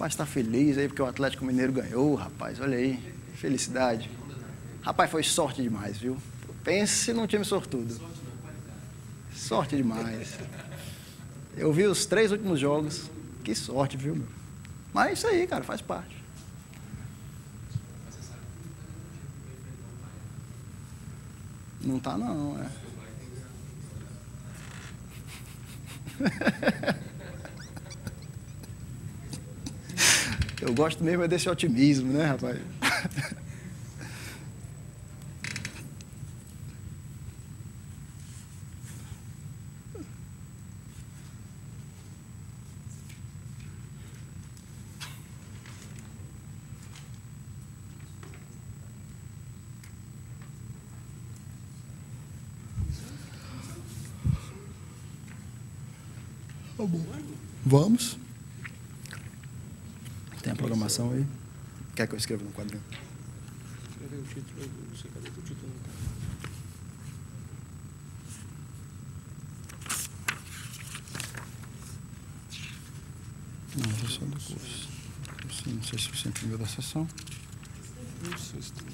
Rapaz, está feliz aí porque o Atlético Mineiro ganhou, rapaz. Olha aí, felicidade. Rapaz, foi sorte demais, viu? Pense num time sortudo. Sorte demais. Eu vi os 3 últimos jogos. Que sorte, viu, meu? Mas é isso aí, cara, faz parte. Não tá, não, é. Eu gosto mesmo é desse otimismo, né, rapaz? Tá bom. Vamos. Tem a programação aí? Quer que eu escreva no quadrinho? Cadê o título? Não sei, cadê o título? Não, é só do curso. Não sei se você imprimiu da sessão. Não sei se tem.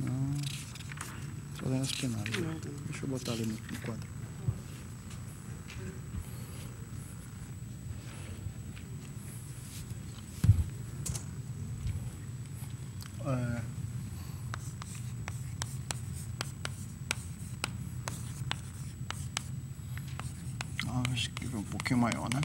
Não. Só dando as penadas. Deixa eu botar ali no quadro. Escrever um pouquinho maior, né?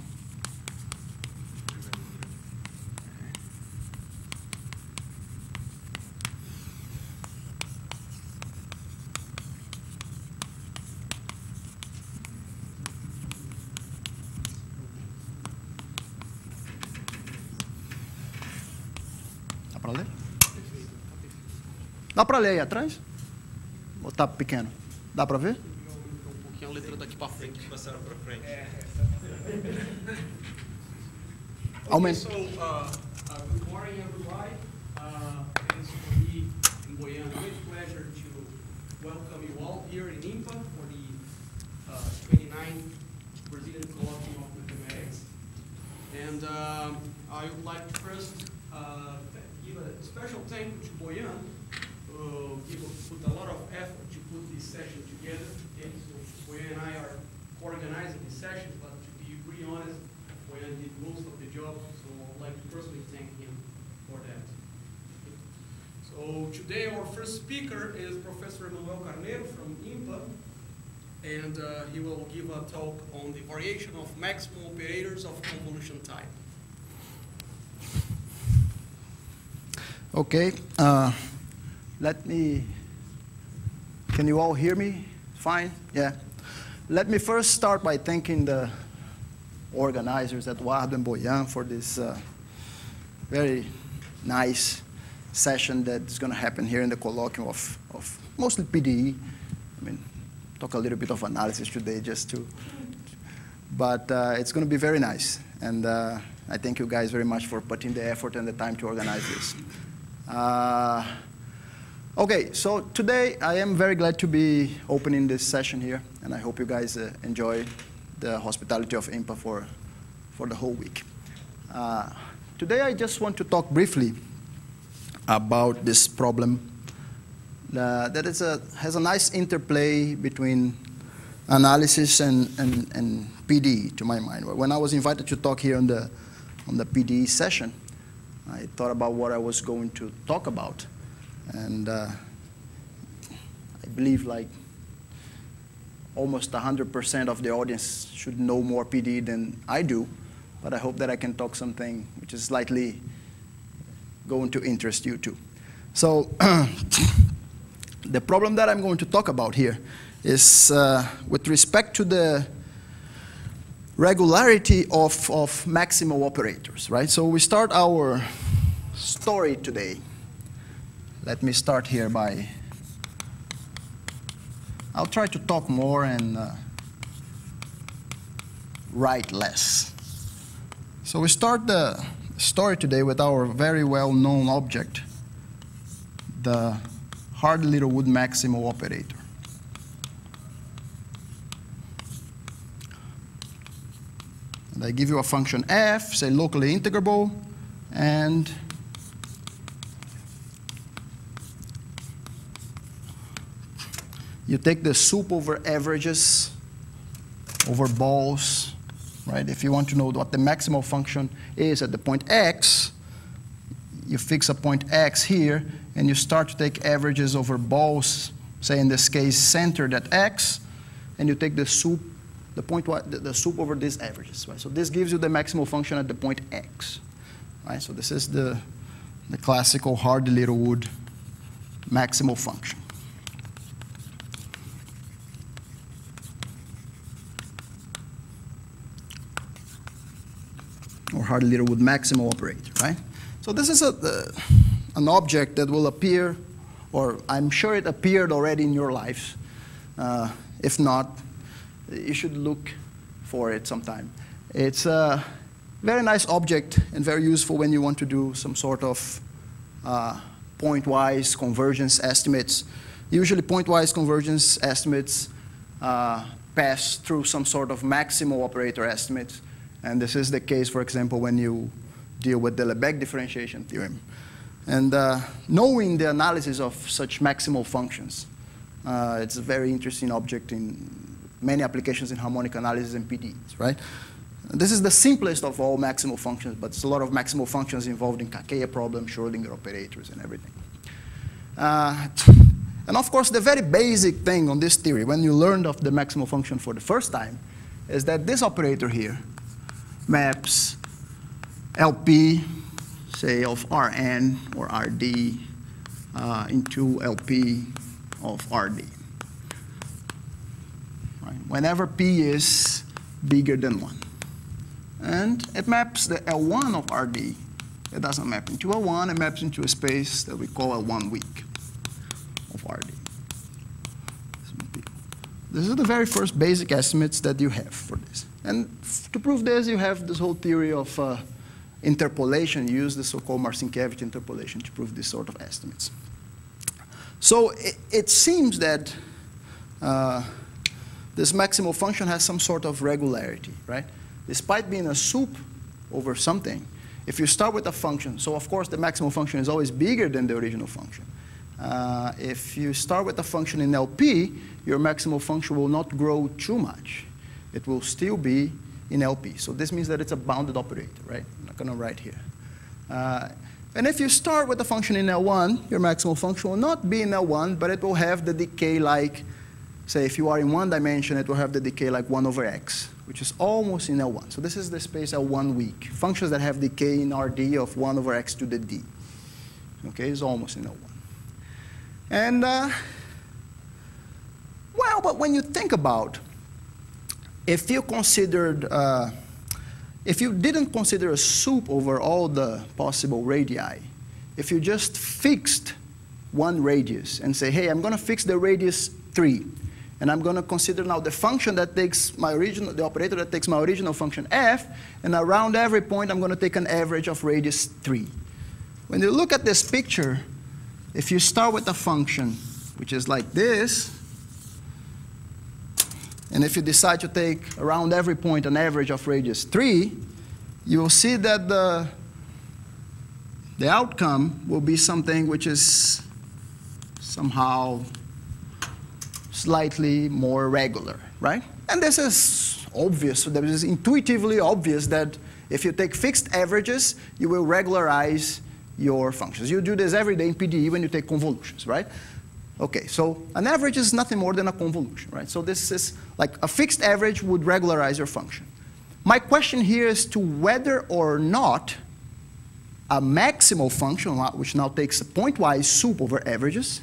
Dá para ler? Dá para ler aí atrás? Ou tá pequeno? Dá para ver? Um pouquinho a letra daqui para frente. Passaram para frente. Aumenta. So, good morning, everybody. It's for me in Goiânia. Great pleasure to welcome you all here in IMPA for the 29th Brazilian Colloquium of Mathematics. And I would like to first give a special thank you to Boyan, who put a lot of effort to put this session together. Okay? So Boyan and I are organizing this session, but to be really honest, Boyan did most of the job, so I'd like to personally thank him for that. Okay. So today our first speaker is Professor Emanuel Carneiro from IMPA, and he will give a talk on the variation of maximum operators of convolution type. Okay. Can you all hear me? Fine? Yeah. Let me first start by thanking the organizers, Eduardo and Boyan, for this very nice session that's going to happen here in the colloquium of mostly PDE. I mean, talk a little bit of analysis today just to, but it's going to be very nice. And I thank you guys very much for putting the effort and the time to organize this. Okay, so today I am very glad to be opening this session here, and I hope you guys enjoy the hospitality of IMPA for the whole week. Today I just want to talk briefly about this problem that has a nice interplay between analysis and PDE, to my mind. When I was invited to talk here on the PDE session, I thought about what I was going to talk about. And I believe like almost 100% of the audience should know more PDE than I do, but I hope that I can talk something which is slightly going to interest you too. So the problem that I'm going to talk about here is with respect to the regularity of maximal operators, right? So we start our story today. Let me start here by, I'll try to talk more and write less. So we start the story today with our very well-known object, the Hardy-Littlewood maximal operator. I give you a function f, say locally integrable, and you take the sup over averages over balls, right? If you want to know what the maximal function is at the point x, you fix a point x here, and you start to take averages over balls, say in this case centered at x, and you take the sup, the sup over these averages, right? So this gives you the maximal function at the point x, right? So this is the classical Hardy-Littlewood maximal function. Or Hardy-Littlewood maximal operator, right? So this is an object that will appear, or I'm sure it appeared already in your lives. If not, you should look for it sometime. It's a very nice object and very useful when you want to do some sort of point-wise convergence estimates. Usually point-wise convergence estimates pass through some sort of maximal operator estimates. And this is the case, for example, when you deal with the Lebesgue differentiation theorem. And knowing the analysis of such maximal functions, it's a very interesting object in many applications in harmonic analysis and PDEs, right? This is the simplest of all maximal functions, but it's a lot of maximal functions involved in Kakeya problems, Schrodinger operators, and everything. And of course, the very basic thing on this theory, when you learned of the maximal function for the first time, is that this operator here maps LP, say, of Rn or Rd into LP of Rd. Right? Whenever P is bigger than 1. And it maps the L1 of Rd. It doesn't map into L1, it maps into a space that we call L1 weak of Rd. This is the very first basic estimates that you have for this. And to prove this, you have this whole theory of interpolation. You use the so-called Marcinkiewicz interpolation to prove this sort of estimates. So it seems that this maximal function has some sort of regularity, right? Despite being a sup over something, if you start with a function, so of course the maximal function is always bigger than the original function. If you start with a function in LP, your maximal function will not grow too much. It will still be in LP. So this means that it's a bounded operator, right? I'm not going to write here. And if you start with a function in L1, your maximal function will not be in L1, but it will have the decay like, say, if you are in one dimension, it will have the decay like 1 over x, which is almost in L1. So this is the space L1 weak. Functions that have decay in Rd of 1 over x to the d. Okay, it's almost in L1. And, well, but when you think about, if you considered, if you didn't consider a sup over all the possible radii, if you just fixed one radius and say, hey, I'm going to fix the radius 3, and I'm going to consider now the function that takes my original, the operator that takes my original function f, and around every point I'm going to take an average of radius 3. When you look at this picture, if you start with a function which is like this, and if you decide to take around every point an average of radius 3, you will see that the outcome will be something which is somehow slightly more regular, right? And this is obvious. This is intuitively obvious that if you take fixed averages, you will regularize your functions. You do this every day in PDE when you take convolutions, right? Okay, so an average is nothing more than a convolution, right? So this is like a fixed average would regularize your function. My question here is to whether or not a maximal function, which now takes a pointwise sup over averages,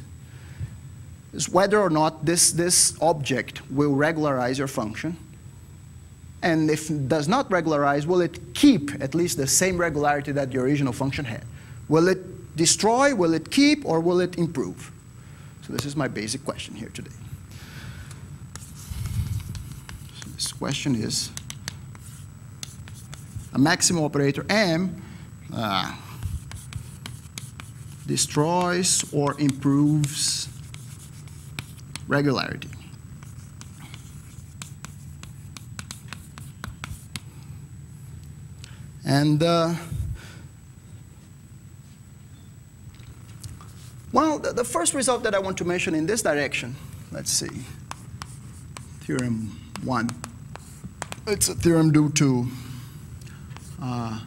is whether or not this object will regularize your function. And if it does not regularize, will it keep at least the same regularity that the original function had? Will it destroy, will it keep, or will it improve? So this is my basic question here today. So this question is, a maximal operator M destroys or improves regularity. And well, the first result that I want to mention in this direction, let's see, theorem 1. It's a theorem due to a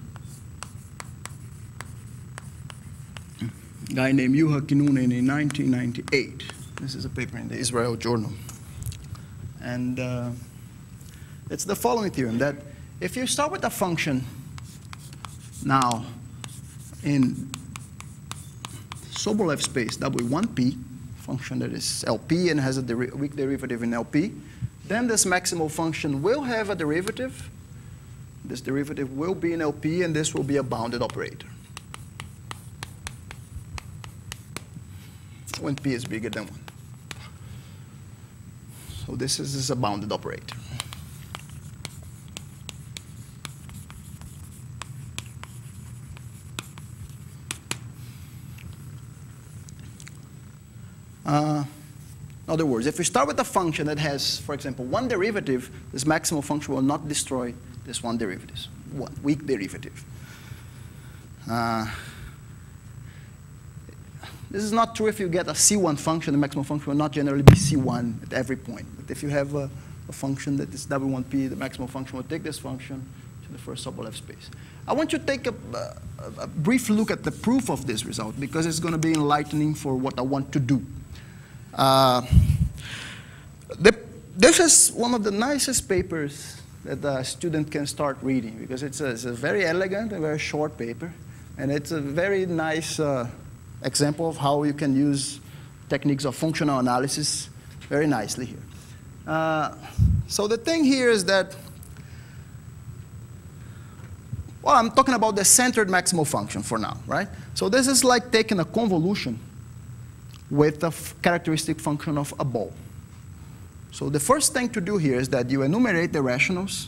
guy named Juha Kinnunen in 1998. This is a paper in the Israel Journal. And it's the following theorem, that if you start with a function now in Sobolev space W1P, function that is LP and has a weak derivative in LP, then this maximal function will have a derivative. This derivative will be in LP, and this will be a bounded operator when P is bigger than 1. So this is a bounded operator. In other words, if we start with a function that has, for example, one derivative, this maximal function will not destroy this one derivative, one weak derivative. This is not true if you get a C1 function. The maximal function will not generally be C1 at every point. But if you have a function that is W1P, the maximal function will take this function to the first Sobolev space. I want you to take a brief look at the proof of this result, because it's going to be enlightening for what I want to do. This is one of the nicest papers that a student can start reading, because it's a very elegant and very short paper, and it's a very nice example of how you can use techniques of functional analysis very nicely here. So the thing here is that, well, I'm talking about the centered maximal function for now, right? So this is like taking a convolution with a characteristic function of a ball. So the first thing to do here is that you enumerate the rationals.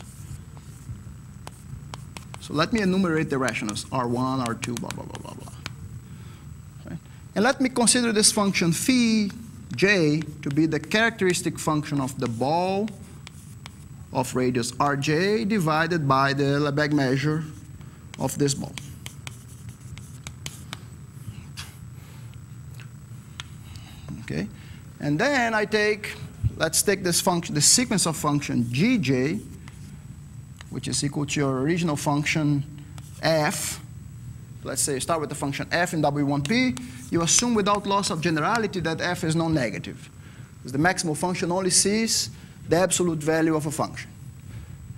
So let me enumerate the rationals, R1, R2, blah, blah, blah, blah, blah. Right? And let me consider this function phi j to be the characteristic function of the ball of radius rj divided by the Lebesgue measure of this ball. Okay, and then I take, let's take this function, the sequence of function gj, which is equal to your original function f. Let's say you start with the function f in W1P. You assume without loss of generality that f is non-negative, because the maximal function only sees the absolute value of a function,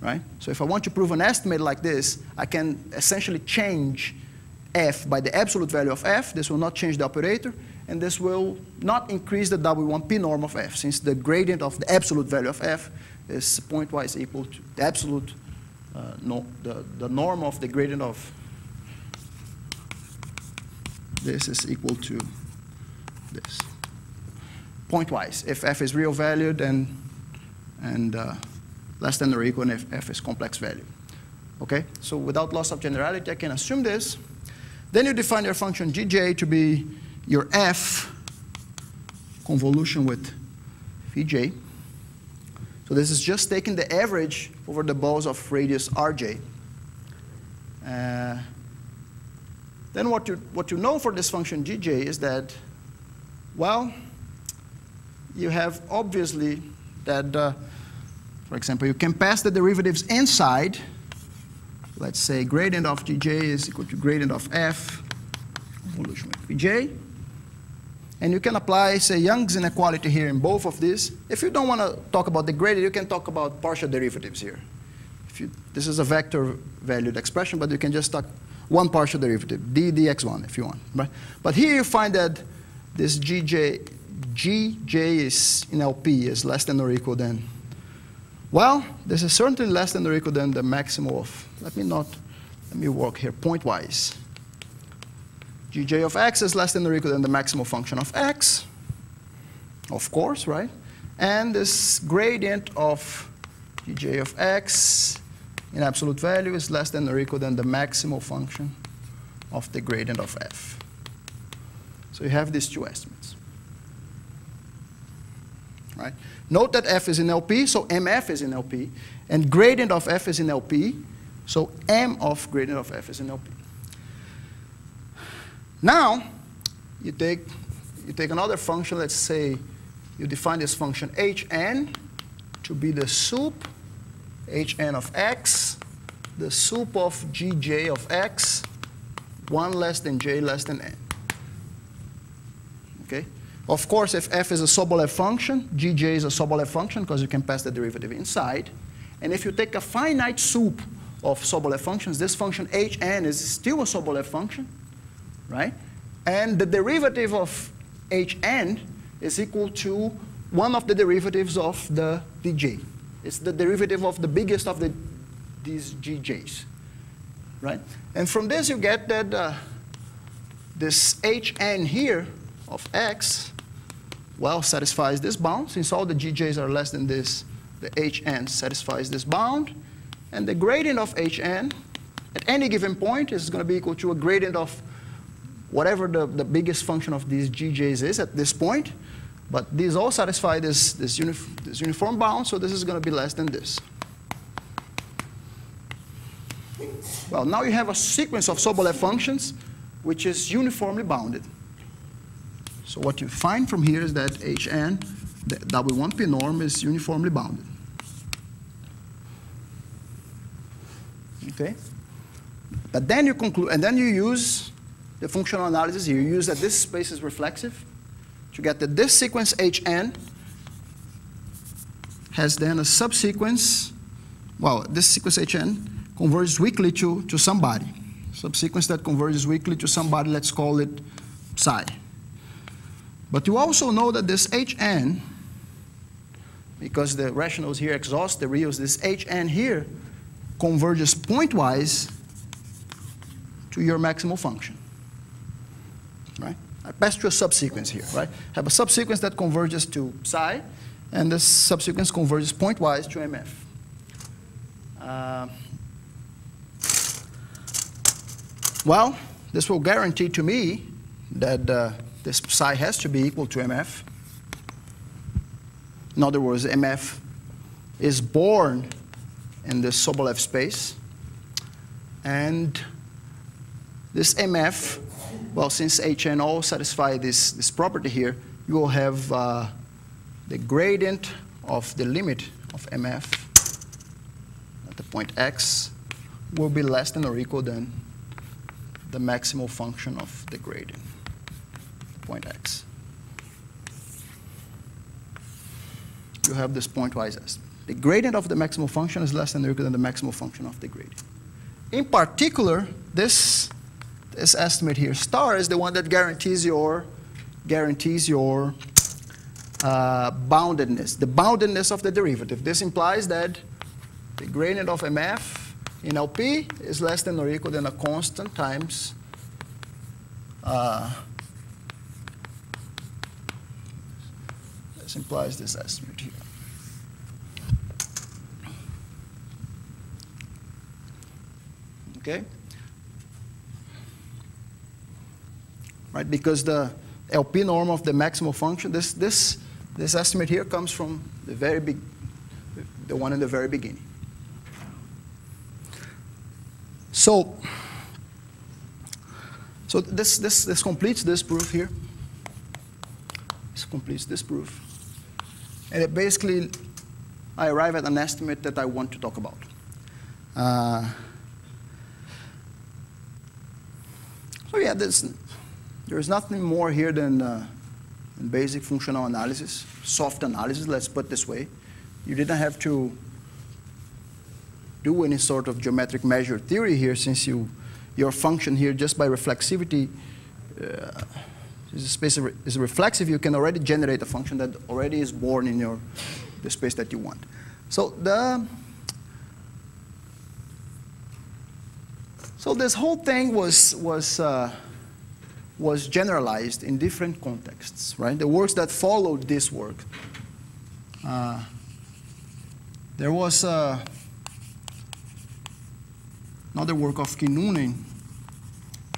right? So if I want to prove an estimate like this, I can essentially change f by the absolute value of f. This will not change the operator, and this will not increase the W1P norm of f, since the gradient of the absolute value of f is pointwise equal to the absolute, the norm of the gradient of this is equal to this. Pointwise, if f is real valued and less than or equal if f is complex value. Okay, so without loss of generality, I can assume this. Then you define your function gj to be your f convolution with phi j. So this is just taking the average over the balls of radius rj. Then what you know for this function gj is that, well, you have obviously that, for example, you can pass the derivatives inside. Let's say gradient of gj is equal to gradient of f convolution with pj. And you can apply, say, Young's inequality here in both of these. If you don't want to talk about the gradient, you can talk about partial derivatives here. This is a vector-valued expression, but you can just talk one partial derivative, d dx1, if you want. Right? But here you find that this gj is in LP is less than or equal than, well, this is certainly less than or equal than the maximal of, let me work here pointwise. Gj of x is less than or equal than the maximal function of x, of course, right? And this gradient of gj of x in absolute value is less than or equal than the maximal function of the gradient of f. So you have these two estimates, right? Note that f is in LP, so mf is in LP, and gradient of f is in LP. So m of gradient of f is in LP. Now, you take another function, let's say you define this function hn to be the sup hn of x, the sup of gj of x, 1 less than j less than n. Okay? Of course, if f is a Sobolev function, gj is a Sobolev function because you can pass the derivative inside. And if you take a finite sup of Sobolev functions, this function hn is still a Sobolev function, right? And the derivative of hn is equal to one of the derivatives of the dj. It's the derivative of the biggest of these gj's, right? And from this you get that this hn here of x, well, satisfies this bound. Since all the gj's are less than this, the hn satisfies this bound. And the gradient of hn at any given point is going to be equal to a gradient of whatever the biggest function of these gj's is at this point. But these all satisfy this uniform bound, so this is going to be less than this. Well, now you have a sequence of Sobolev functions which is uniformly bounded. So what you find from here is that hn, the W1P norm, is uniformly bounded. Okay? But then you conclude, and then you use the functional analysis here. You use that this space is reflexive to get that this sequence hn has then a subsequence, well, this sequence hn converges weakly to somebody. Subsequence that converges weakly to somebody, let's call it psi. But you also know that this hn, because the rationals here exhaust the reals, this hn here converges pointwise to your maximal function, right? I pass through a subsequence here, right? Have a subsequence that converges to psi, and this subsequence converges pointwise to MF. Well, this will guarantee to me that this psi has to be equal to MF. In other words, MF is born in the Sobolev space. And this MF, well, since hn all satisfy this property here, you will have the gradient of the limit of MF at the point x will be less than or equal than the maximal function of the gradient, point x. You have this pointwise estimate. The gradient of the maximal function is less than or equal than the maximal function of the gradient. In particular, this estimate here, star, is the one that guarantees your boundedness, the boundedness of the derivative. This implies that the gradient of MF in LP is less than or equal than a constant times this implies this estimate here. Okay? Right, because the LP norm of the maximal function, this estimate here comes from the one in the very beginning. So this completes this proof here. This completes this proof. And it basically, I arrive at an estimate that I want to talk about. So yeah, there's nothing more here than basic functional analysis, soft analysis, let's put it this way. You didn't have to do any sort of geometric measure theory here, since your function here, just by reflexivity, the space is reflexive, you can already generate a function that already is born in the space that you want. So this whole thing was generalized in different contexts, right? The works that followed this work. There was another work of Kinnunen,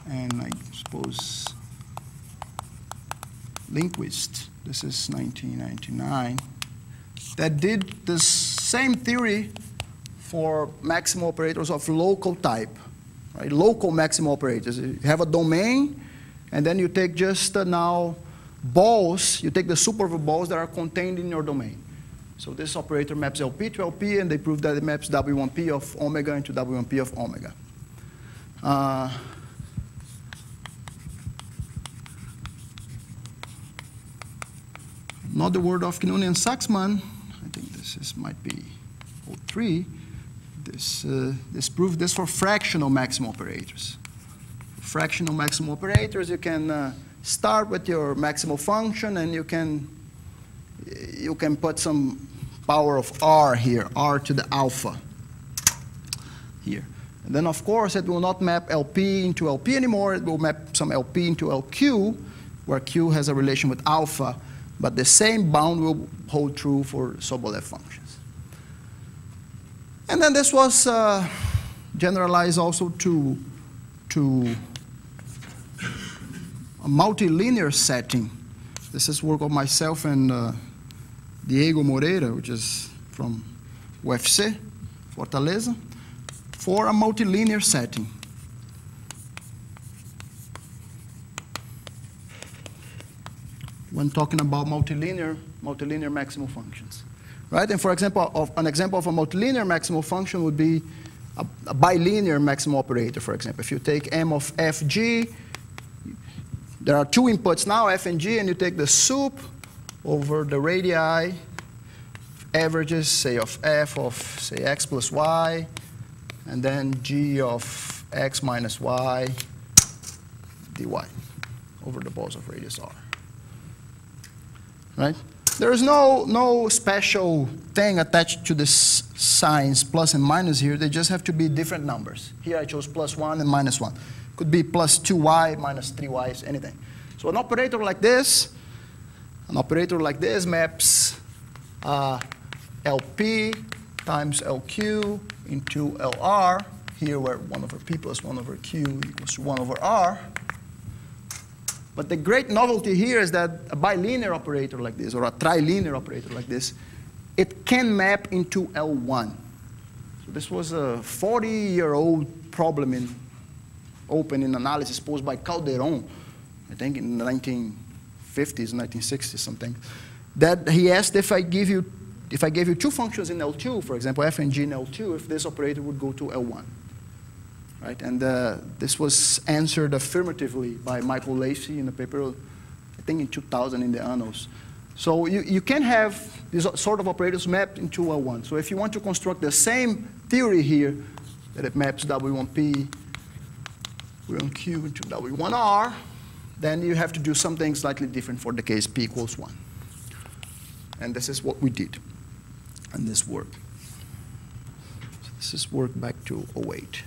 and I suppose Lindqvist, this is 1999, that did the same theory for maximum operators of local type, right? Local maximum operators. You have a domain, and then you take just now balls, you take the superover balls that are contained in your domain. So this operator maps LP to LP, and they prove that it maps W1P of omega into W1P of omega. Another word of Knudsen and Saxman, I think this might be 03. This proves this for fractional maximum operators. Fractional maximum operators, you can start with your maximal function, and you can put some power of r here, r to the alpha here. And then, of course, it will not map LP into LP anymore. It will map some LP into LQ, where Q has a relation with alpha, but the same bound will hold true for Sobolev functions. And then this was generalized also to a multilinear setting. This is work of myself and Diego Moreira, which is from UFC, Fortaleza, for a multilinear setting. When talking about multilinear maximal functions, right? And for example, an example of a multilinear maximal function would be a bilinear maximal operator, for example. If you take M of Fg, there are two inputs now, F and G, and you take the sup over the radii, averages, say, of F of, say, x plus y, and then G of x minus y dy over the balls of radius r. Right? There is no special thing attached to this signs plus and minus here. They just have to be different numbers. Here I chose +1 and -1. Could be +2y, -3y, anything. So an operator like this maps LP times LQ into LR, here where 1/p plus 1/q equals to 1/r. But the great novelty here is that a bilinear operator like this, or a trilinear operator like this, it can map into L1. So this was a 40-year-old problem in open analysis posed by Calderon, I think in the 1950s, 1960s, something. That he asked if I gave you two functions in L2, for example, f and g in L2, if this operator would go to L1. Right? And this was answered affirmatively by Michael Lacey in a paper, I think in 2000 in the Annals. So you can have these sort of operators mapped into L1. So if you want to construct the same theory here, that it maps W1P, W1Q into W1R, then you have to do something slightly different for the case P equals 1. And this is what we did in this work. So this is work back to 08.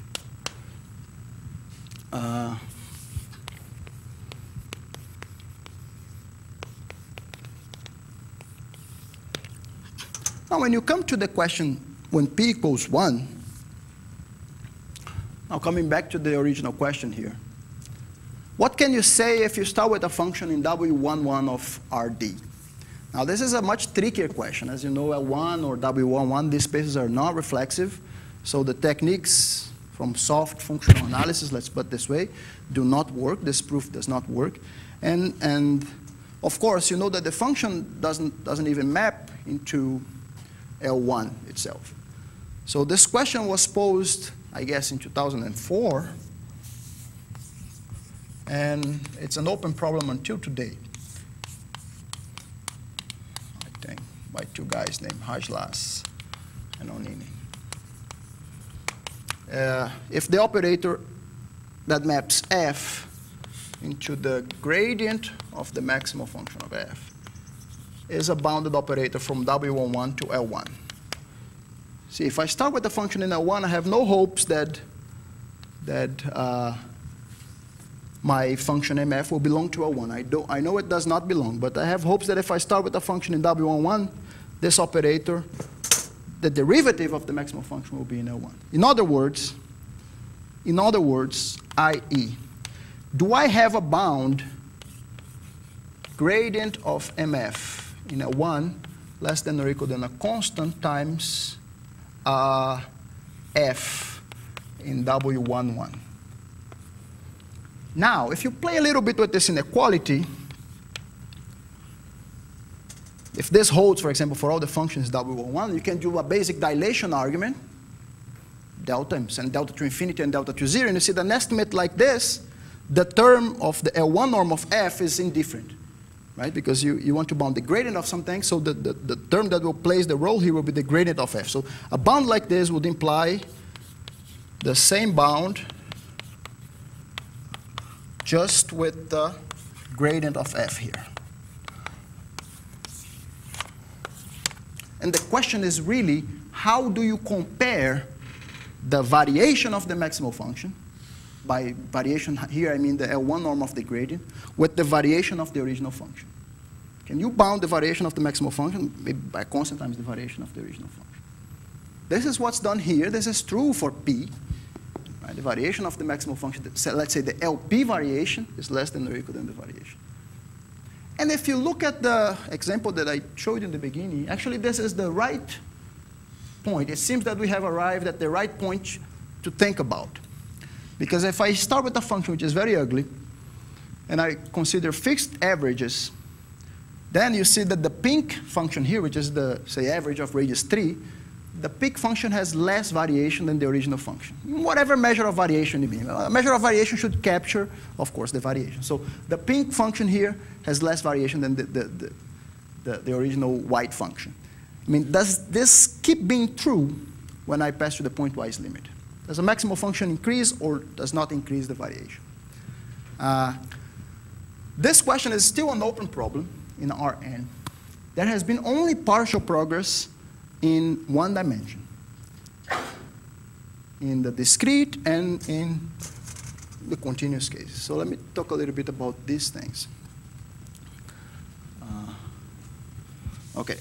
Now, when you come to the question when P equals 1, now coming back to the original question here, what can you say if you start with a function in W11 of Rd? Now, this is a much trickier question. As you know, L1 or W11, these spaces are not reflexive, so the techniques from soft functional analysis, let's put it this way, do not work. This proof does not work. And of course, you know that the function doesn't even map into L1 itself. So this question was posed, I guess, in 2004. And it's an open problem until today, I think, by two guys named Hajlas and Onini. If the operator that maps f into the gradient of the maximal function of f is a bounded operator from W11 to L1. See, if I start with the function in L1, I have no hopes that my function mf will belong to L1. I know it does not belong, but I have hopes that if I start with a function in W11, this operator, the derivative of the maximal function will be in L1. In other words, i.e., do I have a bound gradient of mf in L1 less than or equal than a constant times f in W11. Now, if you play a little bit with this inequality, if this holds, for example, for all the functions W11, you can do a basic dilation argument, delta, and send delta to infinity and delta to 0, and you see an estimate like this, the term of the L1 norm of f is indifferent, right? Because you want to bound the gradient of something, so the term that will place the role here will be the gradient of f. So a bound like this would imply the same bound just with the gradient of f here. And the question is really, how do you compare the variation of the maximal function, by variation here I mean the L1 norm of the gradient, with the variation of the original function? Can you bound the variation of the maximal function by constant times the variation of the original function? This is what's done here. This is true for P. Right? The variation of the maximal function, let's say the LP variation is less than or equal than the variation. And if you look at the example that I showed you in the beginning, actually this is the right point. It seems that we have arrived at the right point to think about. Because if I start with a function which is very ugly, and I consider fixed averages, then you see that the pink function here, which is the, say, average of radius 3, the pink function has less variation than the original function. Whatever measure of variation you mean. A measure of variation should capture, of course, the variation. So the pink function here has less variation than the original white function. I mean, does this keep being true when I pass to the pointwise limit? Does a maximal function increase or does not increase the variation? This question is still an open problem in Rn. There has been only partial progress in one dimension, in the discrete and in the continuous cases. So let me talk a little bit about these things. Okay.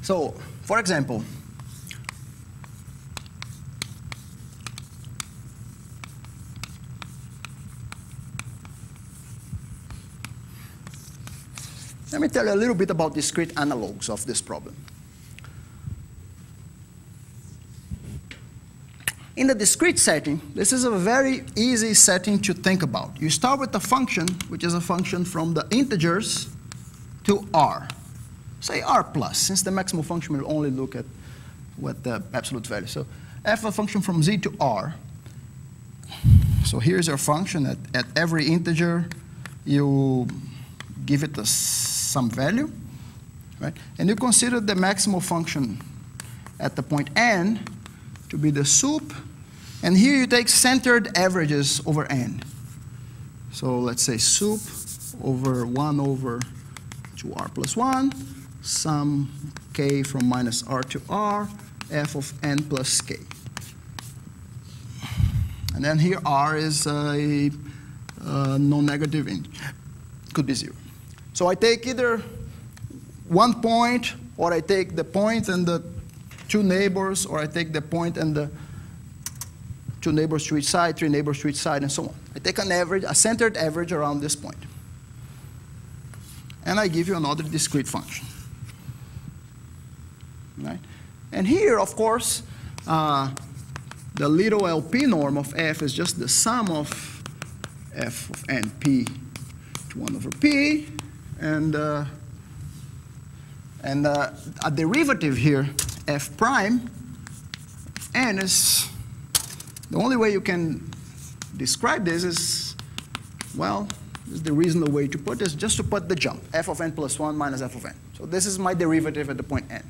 So, for example, let me tell you a little bit about discrete analogs of this problem. In the discrete setting, this is a very easy setting to think about. You start with a function, which is a function from the integers to R. Say R plus, since the maximal function will only look at what the absolute value. So f a function from z to r. So here's your function. At every integer, you give it some value, right? And you consider the maximal function at the point n to be the sup. And here you take centered averages over n. So let's say sup over 1 over 2r plus 1. Sum k from minus r to r, f of n plus k. And then here r is a non-negative integer. Could be 0. So I take either 1 point, or I take the point and the 2 neighbors, or I take the point and the 2 neighbors to each side, 3 neighbors to each side, and so on. I take an average, a centered average around this point. And I give you another discrete function. Right? And here, of course, the little LP norm of f is just the sum of f of np to 1 over p, and a derivative here, f prime, n is, the only way you can describe this is, well, is the reasonable way to put this, just to put the jump, f of n plus 1 minus f of n. So this is my derivative at the point n.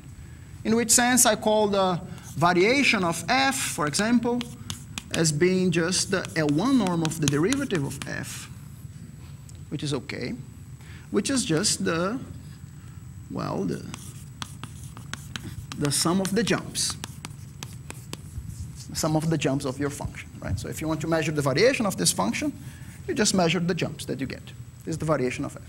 In which sense I call the variation of f, for example, as being just the L1 norm of the derivative of f, which is okay, which is just the, well, the sum of the jumps. The sum of the jumps of your function, right? So if you want to measure the variation of this function, you just measure the jumps that you get. This is the variation of f.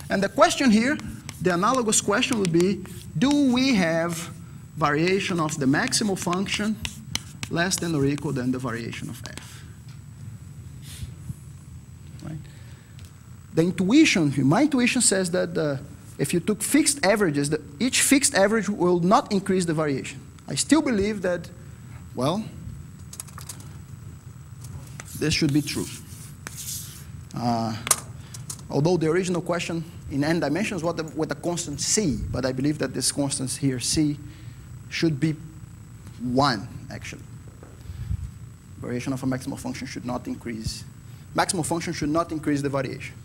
And the question here, the analogous question would be, do we have variation of the maximal function less than or equal than the variation of f? Right? The intuition, my intuition says that if you took fixed averages, each fixed average will not increase the variation. I still believe that, well, this should be true. Although the original question in n dimensions was with a constant c, but I believe that this constant here, c, should be 1, actually. Variation of a maximal function should not increase. Maximal function should not increase the variation.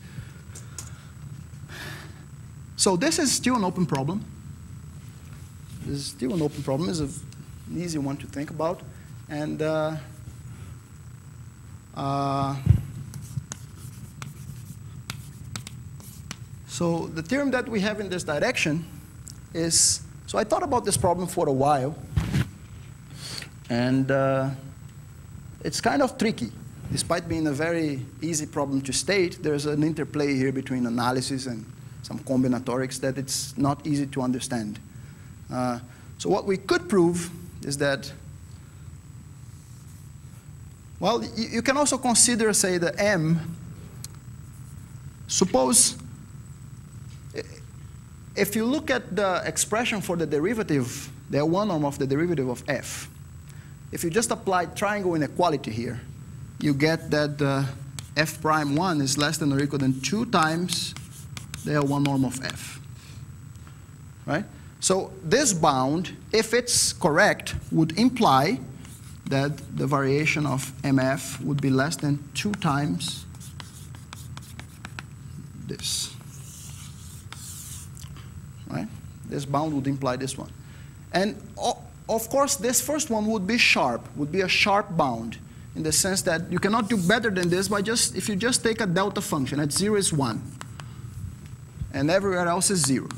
So this is still an open problem. This is still an open problem. It's an easy one to think about. And so the theorem that we have in this direction is, so I thought about this problem for a while. And it's kind of tricky. Despite being a very easy problem to state, there's an interplay here between analysis and some combinatorics that it's not easy to understand. So what we could prove is that, well, you can also consider, say, the m. Suppose if you look at the expression for the derivative, the L1 norm of the derivative of f, if you just apply triangle inequality here, you get that f prime 1 is less than or equal than 2 times the L1 norm of f, right? So this bound, if it's correct, would imply that the variation of mf would be less than 2 times this, right? This bound would imply this one. And of course, this first one would be sharp, would be a sharp bound, in the sense that you cannot do better than this by just, if you just take a delta function, at 0 is 1, and everywhere else is 0.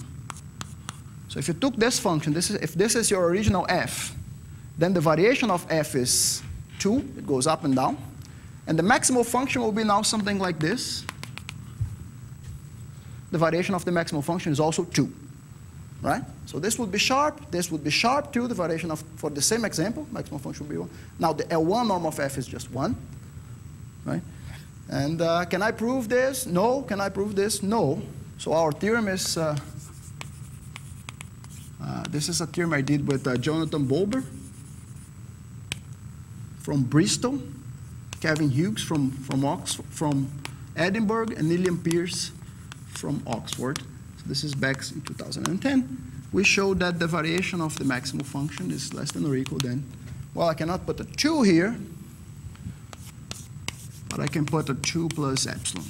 So if you took this function, if this is your original f, then the variation of f is 2, it goes up and down, and the maximal function will be now something like this. The variation of the maximal function is also 2. Right? So this would be sharp, this would be sharp too, the variation of, for the same example, maximal function would be 1. Now the L1 norm of f is just 1, right? And can I prove this? No. Can I prove this? No. So our theorem is, this is a theorem I did with Jonathan Bolber from Bristol, Kevin Hughes from Edinburgh, and Lillian Pierce from Oxford. This is back in 2010. We showed that the variation of the maximal function is less than or equal than, well, I cannot put a 2 here, but I can put a 2 plus epsilon.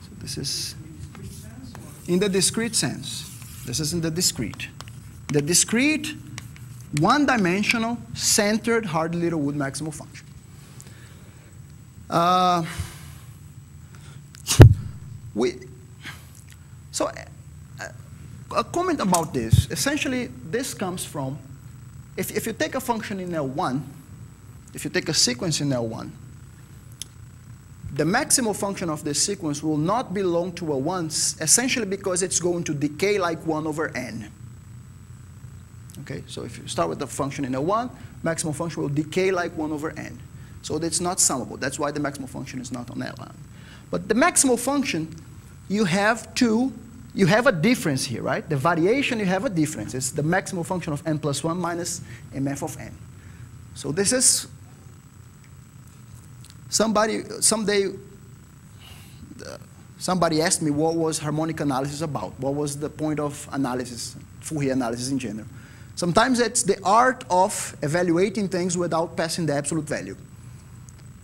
So this is in the discrete sense. This is in the discrete. The discrete, one-dimensional, centered Hardy-Littlewood maximal function. So a comment about this. Essentially, this comes from, if you take a function in L1, if you take a sequence in L1, the maximal function of this sequence will not belong to a 1, essentially because it's going to decay like 1 over n. Okay, so if you start with the function in L1, maximal function will decay like 1 over n. So it's not summable. That's why the maximal function is not on L1. But the maximal function, you have a difference here, right? The variation, you have a difference. It's the maximal function of n plus 1 minus mf of n. So this is, somebody asked me what was harmonic analysis about. What was the point of analysis, Fourier analysis in general? Sometimes it's the art of evaluating things without passing the absolute value.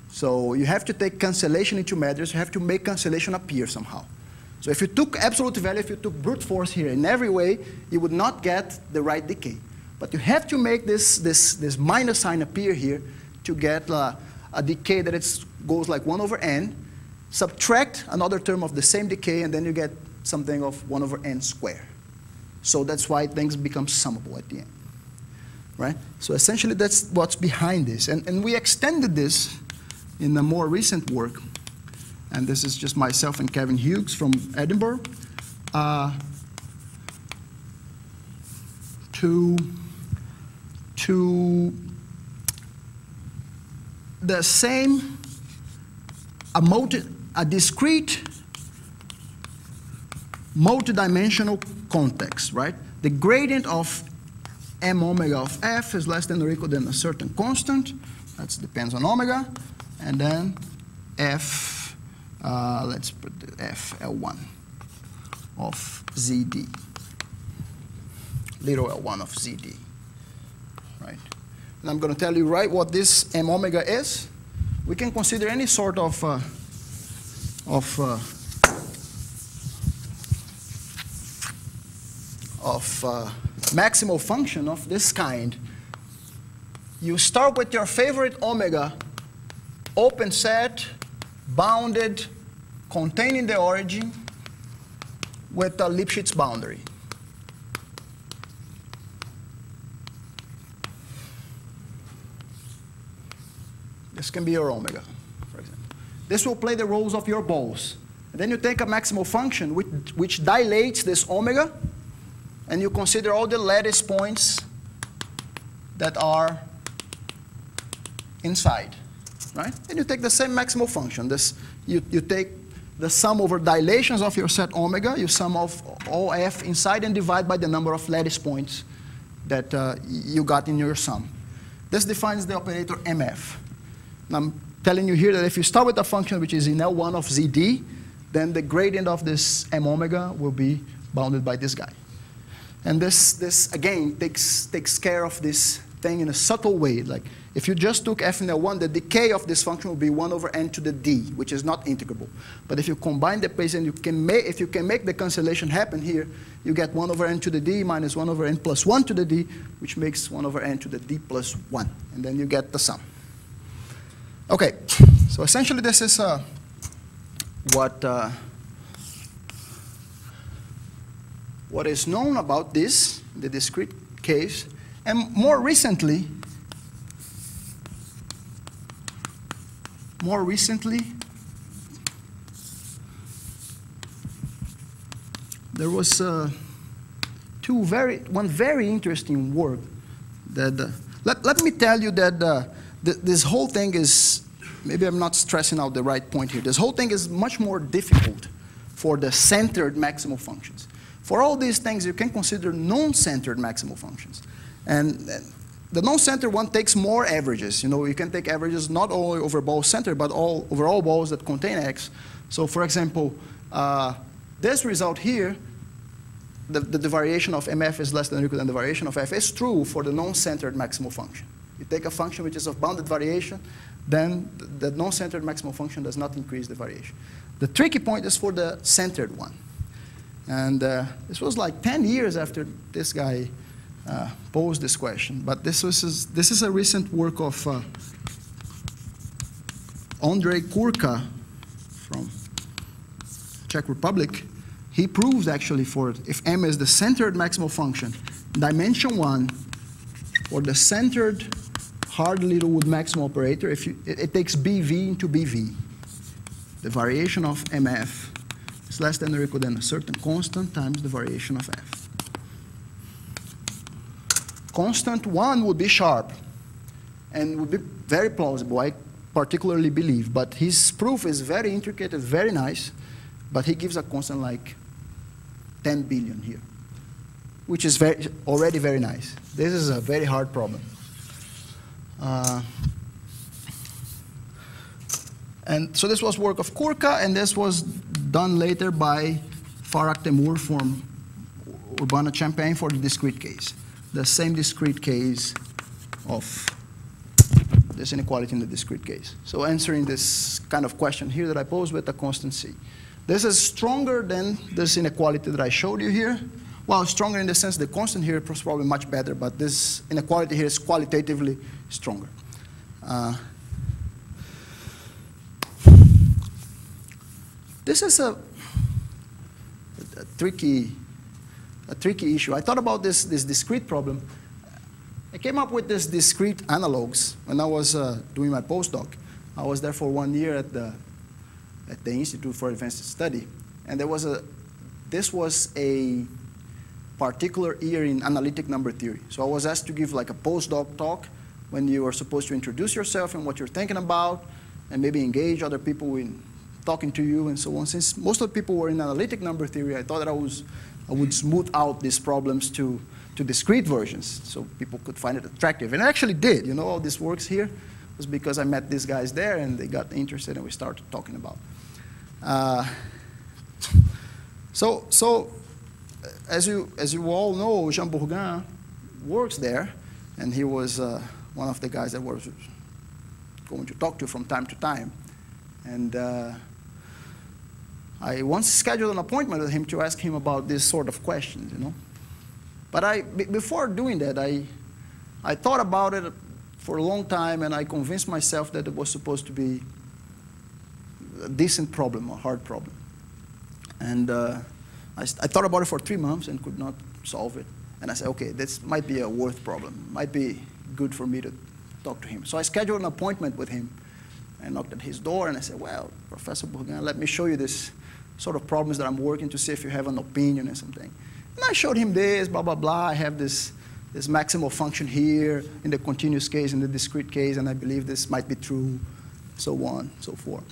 So you have to take cancellation into measures. You have to make cancellation appear somehow. So if you took absolute value, if you took brute force here in every way, you would not get the right decay. But you have to make this minus sign appear here to get a decay that goes like 1 over n, subtract another term of the same decay, and then you get something of 1 over n squared. So that's why things become summable at the end, right? So essentially that's what's behind this. And we extended this in a more recent work, and this is just myself and Kevin Hughes from Edinburgh, to the same, a discrete multidimensional context, right? The gradient of m omega of f is less than or equal than a certain constant. That depends on omega. And then f, let's put the f L1 of ZD, little L1 of ZD, right? And I'm going to tell you right what this m omega is. We can consider any sort of maximal function of this kind. You start with your favorite omega, open set, bounded, containing the origin, with a Lipschitz boundary. This can be your omega, for example. This will play the roles of your balls. And then you take a maximal function which dilates this omega, and you consider all the lattice points that are inside, right? And you take the same maximal function. You take the sum over dilations of your set omega, you sum of all f inside and divide by the number of lattice points that you got in your sum. This defines the operator mf. And I'm telling you here that if you start with a function which is in L1 of ZD, then the gradient of this m omega will be bounded by this guy. And this again, takes care of this thing in a subtle way. Like, if you just took f in L1, the decay of this function will be 1 over n to the d, which is not integrable. But if you combine the place and if you can make the cancellation happen here, you get 1 over n to the d minus 1 over n plus 1 to the d, which makes 1 over n to the d plus 1. And then you get the sum. Okay, so essentially this is what is known about this, the discrete case. And more recently, there was one very interesting work that, let me tell you that this whole thing is, maybe I'm not stressing out the right point here, this whole thing is much more difficult for the centered maximal functions. For all these things, you can consider non-centered maximal functions. And the non-centered one takes more averages. You know, you can take averages not only over balls centered, but over all balls that contain x. So for example, this result here, the variation of mf is less than or equal than the variation of f is true for the non-centered maximal function. You take a function which is of bounded variation, then the non-centered maximal function does not increase the variation. The tricky point is for the centered one. And this was like 10 years after this guy posed this question. But this is a recent work of Andrej Kurka from Czech Republic. He proved actually if m is the centered maximal function, dimension 1, for the centered Hardy-Littlewood maximal operator, it takes BV into BV. The variation of MF is less than or equal than a certain constant times the variation of F. Constant 1 would be sharp and would be very plausible, I particularly believe. But his proof is very intricate and very nice, but he gives a constant like 10 billion here, which is already very nice. This is a very hard problem. And so this was work of Kurka, and this was done later by Farag Temur from Urbana-Champaign for the discrete case. The same discrete case of this inequality in the discrete case. So answering this kind of question here that I posed with a constant C. This is stronger than this inequality that I showed you here. Well, stronger in the sense the constant here is probably much better, but this inequality here is qualitatively stronger. This is a tricky a tricky issue. I thought about this discrete problem. I came up with this discrete analogs when I was doing my postdoc. I was there for 1 year at the Institute for Advanced Study, and this was a particular year in analytic number theory. So I was asked to give like a postdoc talk when you are supposed to introduce yourself and what you're thinking about, and maybe engage other people in talking to you and so on. Since most of the people were in analytic number theory, I thought that I would smooth out these problems to discrete versions so people could find it attractive. And I actually did. You know, all this works here was because I met these guys there and they got interested and we started talking about. So as you all know, Jean Bourgain works there, and he was one of the guys that was going to talk to from time to time. And I once scheduled an appointment with him to ask him about this sort of questions, you know. But before doing that, I thought about it for a long time, and I convinced myself that it was supposed to be a decent problem, a hard problem. And I thought about it for 3 months and could not solve it. And I said, okay, this might be a worth problem. Might be good for me to talk to him. So I scheduled an appointment with him. I knocked at his door and I said, well, Professor Bourgain, let me show you this sort of problems that I'm working to see if you have an opinion or something. And I showed him this, blah, blah, blah. I have this maximal function here in the continuous case, in the discrete case, and I believe this might be true, so on, so forth.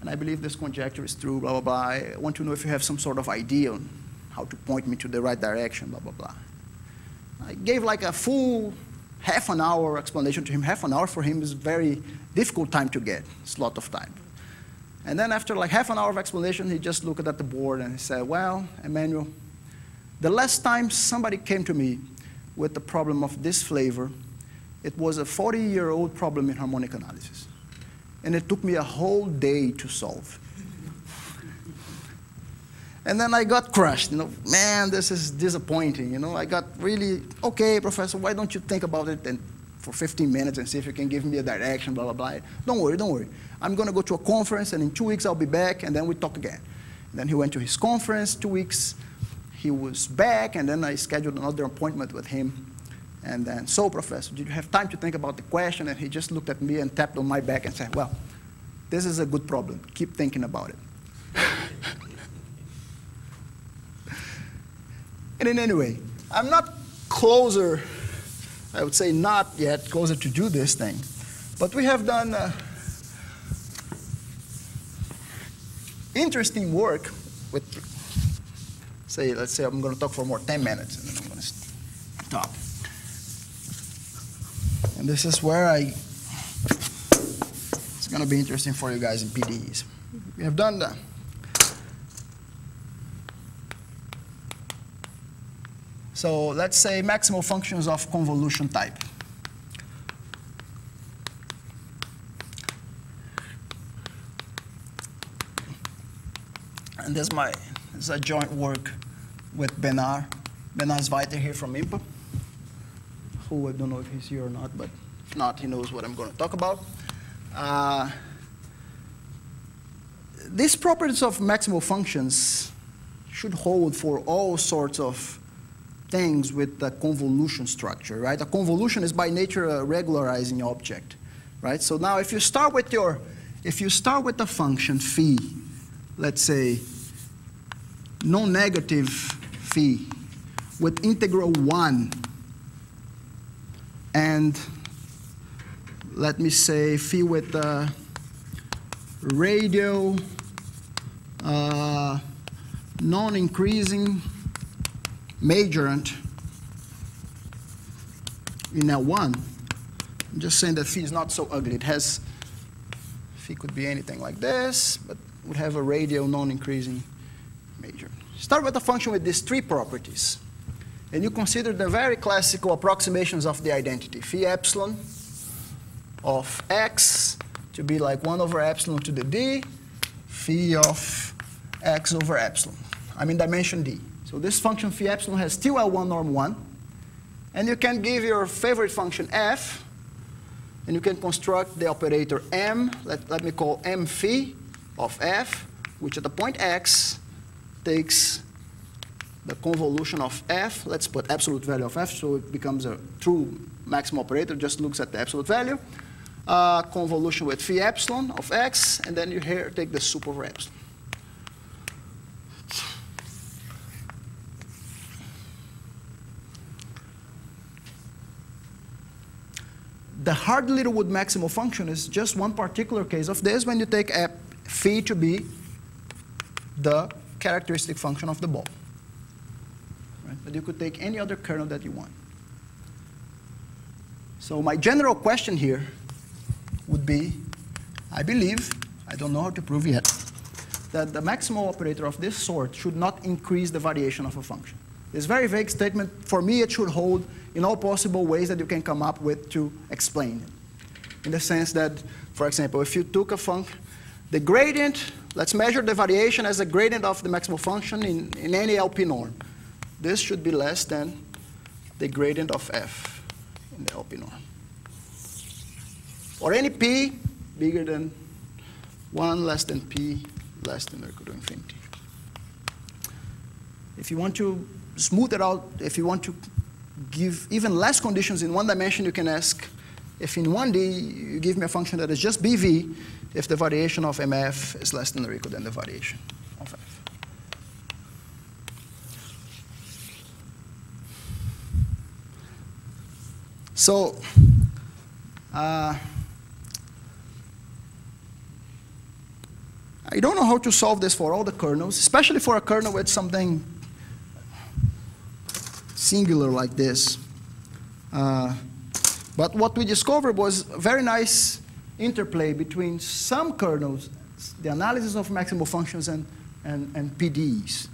And I believe this conjecture is true, blah, blah, blah. I want to know if you have some sort of idea on how to point me to the right direction, blah, blah, blah. I gave like a full half an hour explanation to him. Half an hour for him is a very difficult time to get. It's a lot of time. And then after like half an hour of explanation, he just looked at the board and he said, well, Emmanuel, the last time somebody came to me with a problem of this flavor, it was a 40-year-old problem in harmonic analysis. And it took me a whole day to solve. And then I got crushed, you know, man, this is disappointing, you know. I got really, okay, professor, why don't you think about it and for 15 minutes and see if you can give me a direction, blah, blah, blah. Don't worry, don't worry. I'm going to go to a conference, and in 2 weeks I'll be back, and then we talk again. And then he went to his conference, 2 weeks, he was back, and then I scheduled another appointment with him. And then, so, professor, did you have time to think about the question? And he just looked at me and tapped on my back and said, well, this is a good problem. Keep thinking about it. And in any way, I'm not closer, I would say not yet closer to do this thing. But we have done interesting work with, let's say I'm going to talk for more 10 minutes, and then I'm going to stop. And this is where it's going to be interesting for you guys in PDEs. We have done that. So let's say maximal functions of convolution type. And this is a joint work with Benar Zweiter here from IMPA, who I don't know if he's here or not, but if not, he knows what I'm going to talk about. These properties of maximal functions should hold for all sorts of things with the convolution structure, right? A convolution is by nature a regularizing object, right? So now if you start with the function phi, let's say non-negative phi with integral 1 and let me say phi with radial non-increasing majorant in L1. I'm just saying that phi is not so ugly. It has, phi could be anything like this, but would have a radial non-increasing majorant. Start with a function with these 3 properties. And you consider the very classical approximations of the identity. Phi epsilon of x to be like 1 over epsilon to the d, phi of x over epsilon. I'm in dimension d. So this function phi epsilon has still L1 norm 1. And you can give your favorite function f, and you can construct the operator m, let me call m phi of f, which at the point x takes the convolution of f. Let's put absolute value of f, so it becomes a true maximum operator, just looks at the absolute value. Convolution with phi epsilon of x, and then you here take the sup over epsilon. The Hardy-Littlewood maximal function is just one particular case of this when you take phi to be the characteristic function of the ball. Right? But you could take any other kernel that you want. So my general question here would be, I believe, I don't know how to prove yet, that the maximal operator of this sort should not increase the variation of a function. This very vague statement, for me, it should hold in all possible ways that you can come up with to explain it. In the sense that, for example, if you took a function, the gradient, let's measure the variation as a gradient of the maximal function in any LP norm. This should be less than the gradient of f in the LP norm. Or any p bigger than 1 less than p less than or equal to infinity. If you want to smooth it out, if you want to give even less conditions in one dimension, you can ask if in 1D you give me a function that is just BV if the variation of MF is less than or equal than the variation of F. So, I don't know how to solve this for all the kernels, especially for a kernel with something singular like this. But what we discovered was a very nice interplay between some kernels, the analysis of maximal functions and PDEs,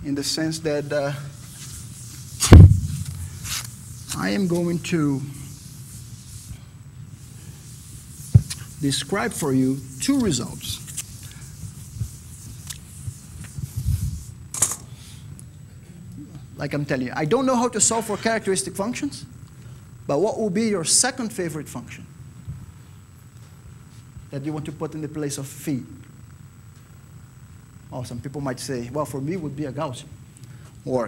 in the sense that I am going to describe for you two results. Like I'm telling you, I don't know how to solve for characteristic functions, but what will be your second favorite function that you want to put in the place of phi? Or some people might say, well, for me it would be a Gaussian.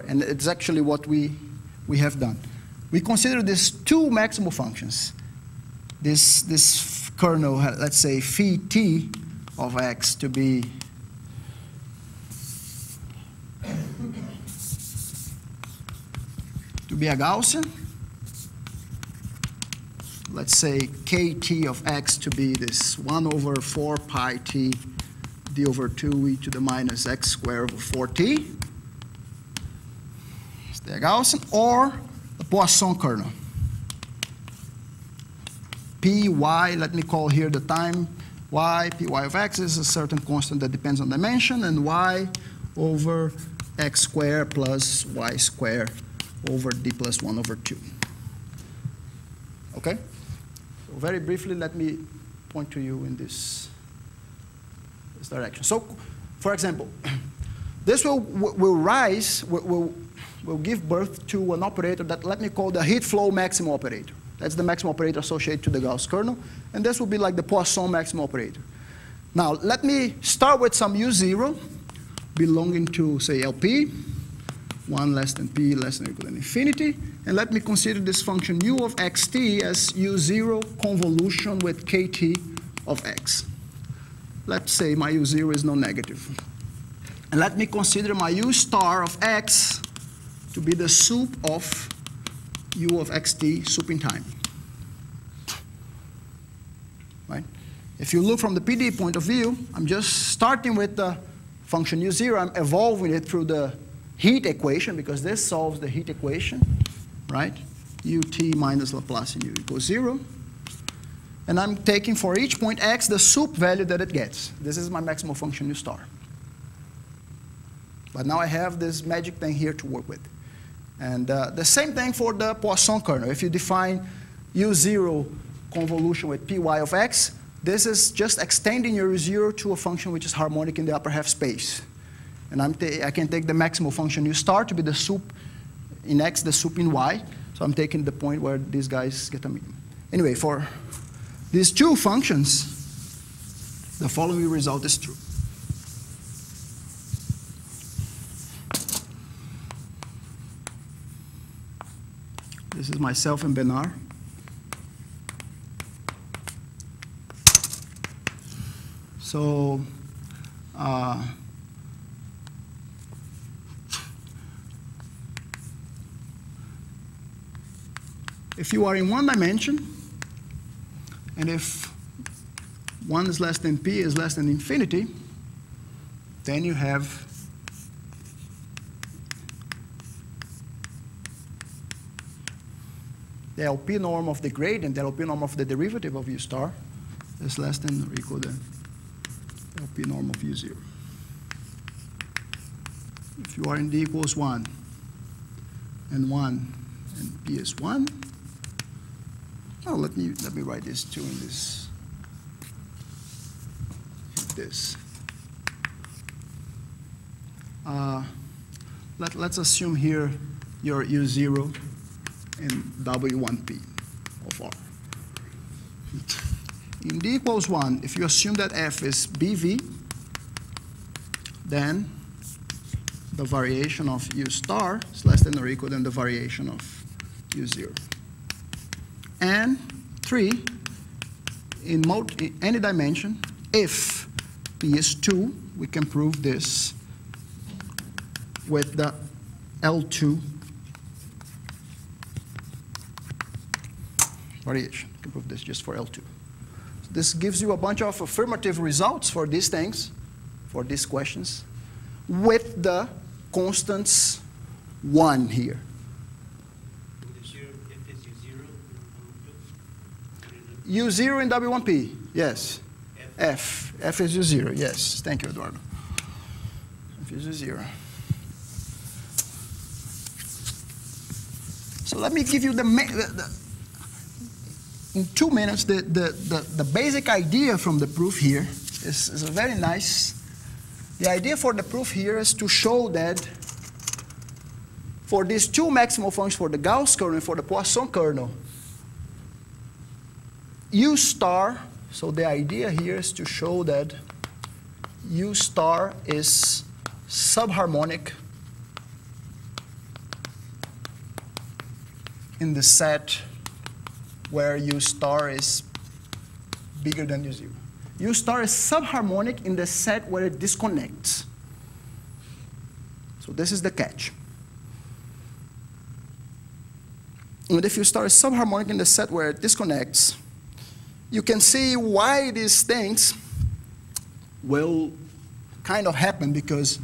And it's actually what we have done. We consider these two maximal functions. This kernel, let's say phi t of x to be a Gaussian. Let's say kt of x to be this 1 over 4 pi t d over 2e to the minus x squared over 4t. It's the Gaussian, or the Poisson kernel. Py, let me call here the time y, py of x is a certain constant that depends on dimension, and y over x squared plus y squared over d plus 1 over 2. Okay? So very briefly, let me point to you in this direction. So, for example, this will give birth to an operator that let me call the heat flow maximum operator. That's the maximum operator associated to the Gauss kernel. And this will be like the Poisson maximum operator. Now, let me start with some U0 belonging to, say, LP. 1 less than p less than or equal than infinity. And let me consider this function u of xt as u0 convolution with kt of x. Let's say my u0 is non-negative. And let me consider my u star of x to be the sup of u of xt sup in time. Right? If you look from the PDE point of view, I'm just starting with the function u0. I'm evolving it through the heat equation, because this solves the heat equation, right? ut minus Laplacian u equals 0. And I'm taking for each point x the sup value that it gets. This is my maximal function u star. But now I have this magic thing here to work with. And the same thing for the Poisson kernel. If you define u0 convolution with py of x, this is just extending your u0 to a function which is harmonic in the upper half space. And I can take the maximal function u star to be the sup in x, the sup in y. So I'm taking the point where these guys get a minimum. Anyway, for these two functions, the following result is true. This is myself and Benar. So, if you are in one dimension, and if 1 is less than p is less than infinity, then you have the LP norm of the gradient, the LP norm of the derivative of u star is less than or equal to LP norm of u0. If you are in d equals 1 and p is 1, oh, let me write this too in this. Let's assume here your u0 and w1p of r. In d equals 1, if you assume that f is bv, then the variation of u star is less than or equal than the variation of u0. And 3, in any dimension, if p is 2, we can prove this with the L2 variation. You can prove this just for L2. So this gives you a bunch of affirmative results for these things, for these questions, with the constants 1 here. U0 in W1P, yes. F is U0, yes. Thank you, Eduardo. F is U0. So let me give you in 2 minutes, the basic idea from the proof here is a very nice. The idea for the proof here is to show that for these two maximal functions, for the Gauss kernel and for the Poisson kernel, U star, so the idea here is to show that U star is subharmonic in the set where U star is bigger than U0. U star is subharmonic in the set where it disconnects. So this is the catch. And if U star is subharmonic in the set where it disconnects, you can see why these things will kind of happen, because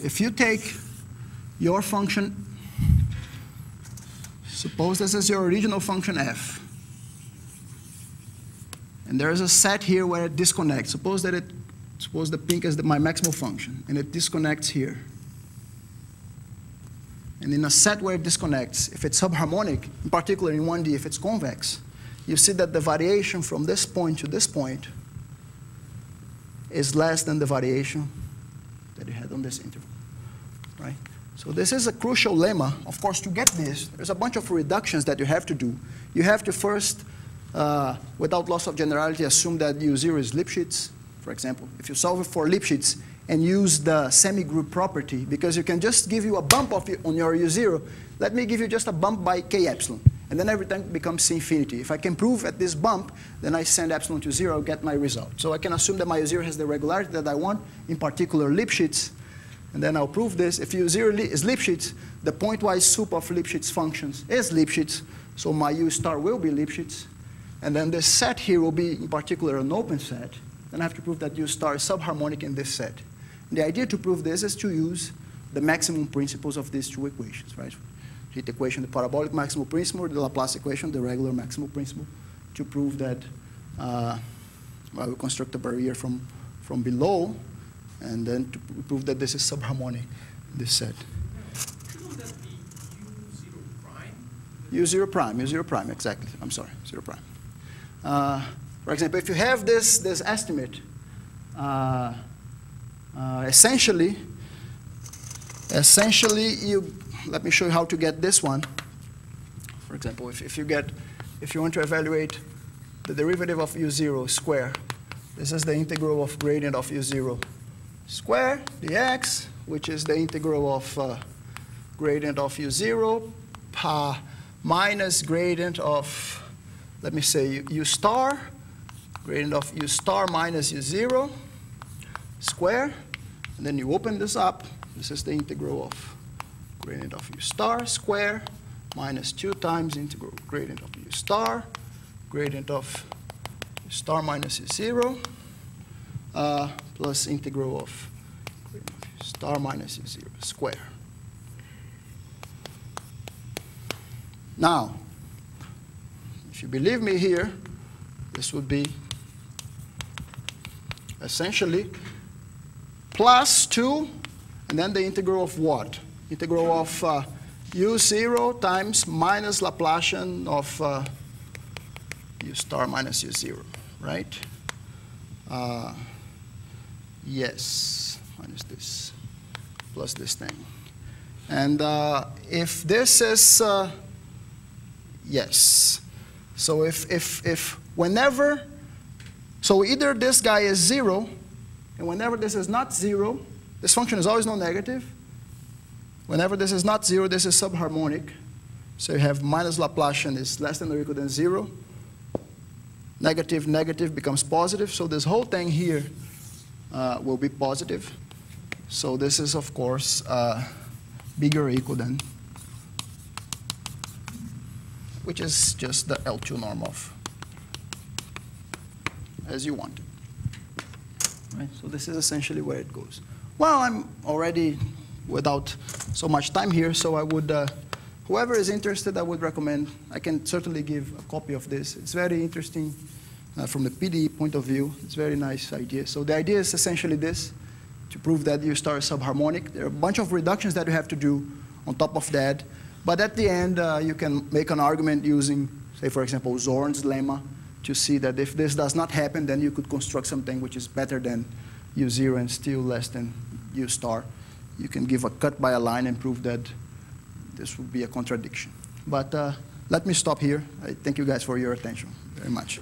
if you take your function, suppose this is your original function f, and there is a set here where it disconnects. Suppose the pink is my maximal function, and it disconnects here. And in a set where it disconnects, if it's subharmonic, in particular in 1D, if it's convex, you see that the variation from this point to this point is less than the variation that you had on this interval, right? So this is a crucial lemma. Of course, to get this, there's a bunch of reductions that you have to do. You have to first, without loss of generality, assume that U0 is Lipschitz, for example. If you solve it for Lipschitz and use the semi-group property, because you can just give you a bump on your U0, let me give you just a bump by k epsilon. And then everything becomes C infinity. If I can prove at this bump, then I send epsilon to 0, get my result. So I can assume that my U0 has the regularity that I want, in particular Lipschitz. And then I'll prove this. If U0 is Lipschitz, the pointwise soup of Lipschitz functions is Lipschitz. So my U star will be Lipschitz. And then this set here will be, in particular, an open set. Then I have to prove that U star is subharmonic in this set. And the idea to prove this is to use the maximum principles of these two equations, right? Heat equation, the parabolic maximal principle, the Laplace equation, the regular maximal principle, to prove that well, we construct a barrier from below, and then to prove that this is subharmonic, this set. Shouldn't that be U0 prime? U0 prime, exactly. I'm sorry, 0 prime. For example, if you have this estimate, essentially, let me show you how to get this one. For example, if you want to evaluate the derivative of U0 square, this is the integral of gradient of U0 square dx, which is the integral of gradient of U0 minus gradient of, let me say, u star, gradient of u star minus u0 square. And then you open this up. This is the integral of gradient of u star square minus 2 times integral gradient of u star, gradient of u star minus u0, plus integral of gradient of u star minus u0 square. Now, if you believe me here, this would be essentially plus 2, and then the integral of what? Integral of u0 times minus Laplacian of u star minus u0, right? Yes, minus this, plus this thing. And if this is, yes. So if whenever, so either this guy is 0, and whenever this is not 0, this function is always non-negative. Whenever this is not 0, this is subharmonic. So you have minus Laplacian is less than or equal than 0. Negative, negative becomes positive. So this whole thing here will be positive. So this is, of course, bigger or equal than, which is just the L2 norm of as you want it. Right? So this is essentially where it goes. Well, I'm already without so much time here, so I would, whoever is interested, I would recommend, I can certainly give a copy of this. It's very interesting from the PDE point of view. It's a very nice idea. So the idea is essentially this, to prove that U star is subharmonic. There are a bunch of reductions that you have to do on top of that. But at the end, you can make an argument using, say, for example, Zorn's lemma, to see that if this does not happen, then you could construct something which is better than U0 and still less than U star. You can give a cut by a line and prove that this would be a contradiction. But let me stop here. I thank you guys for your attention very much.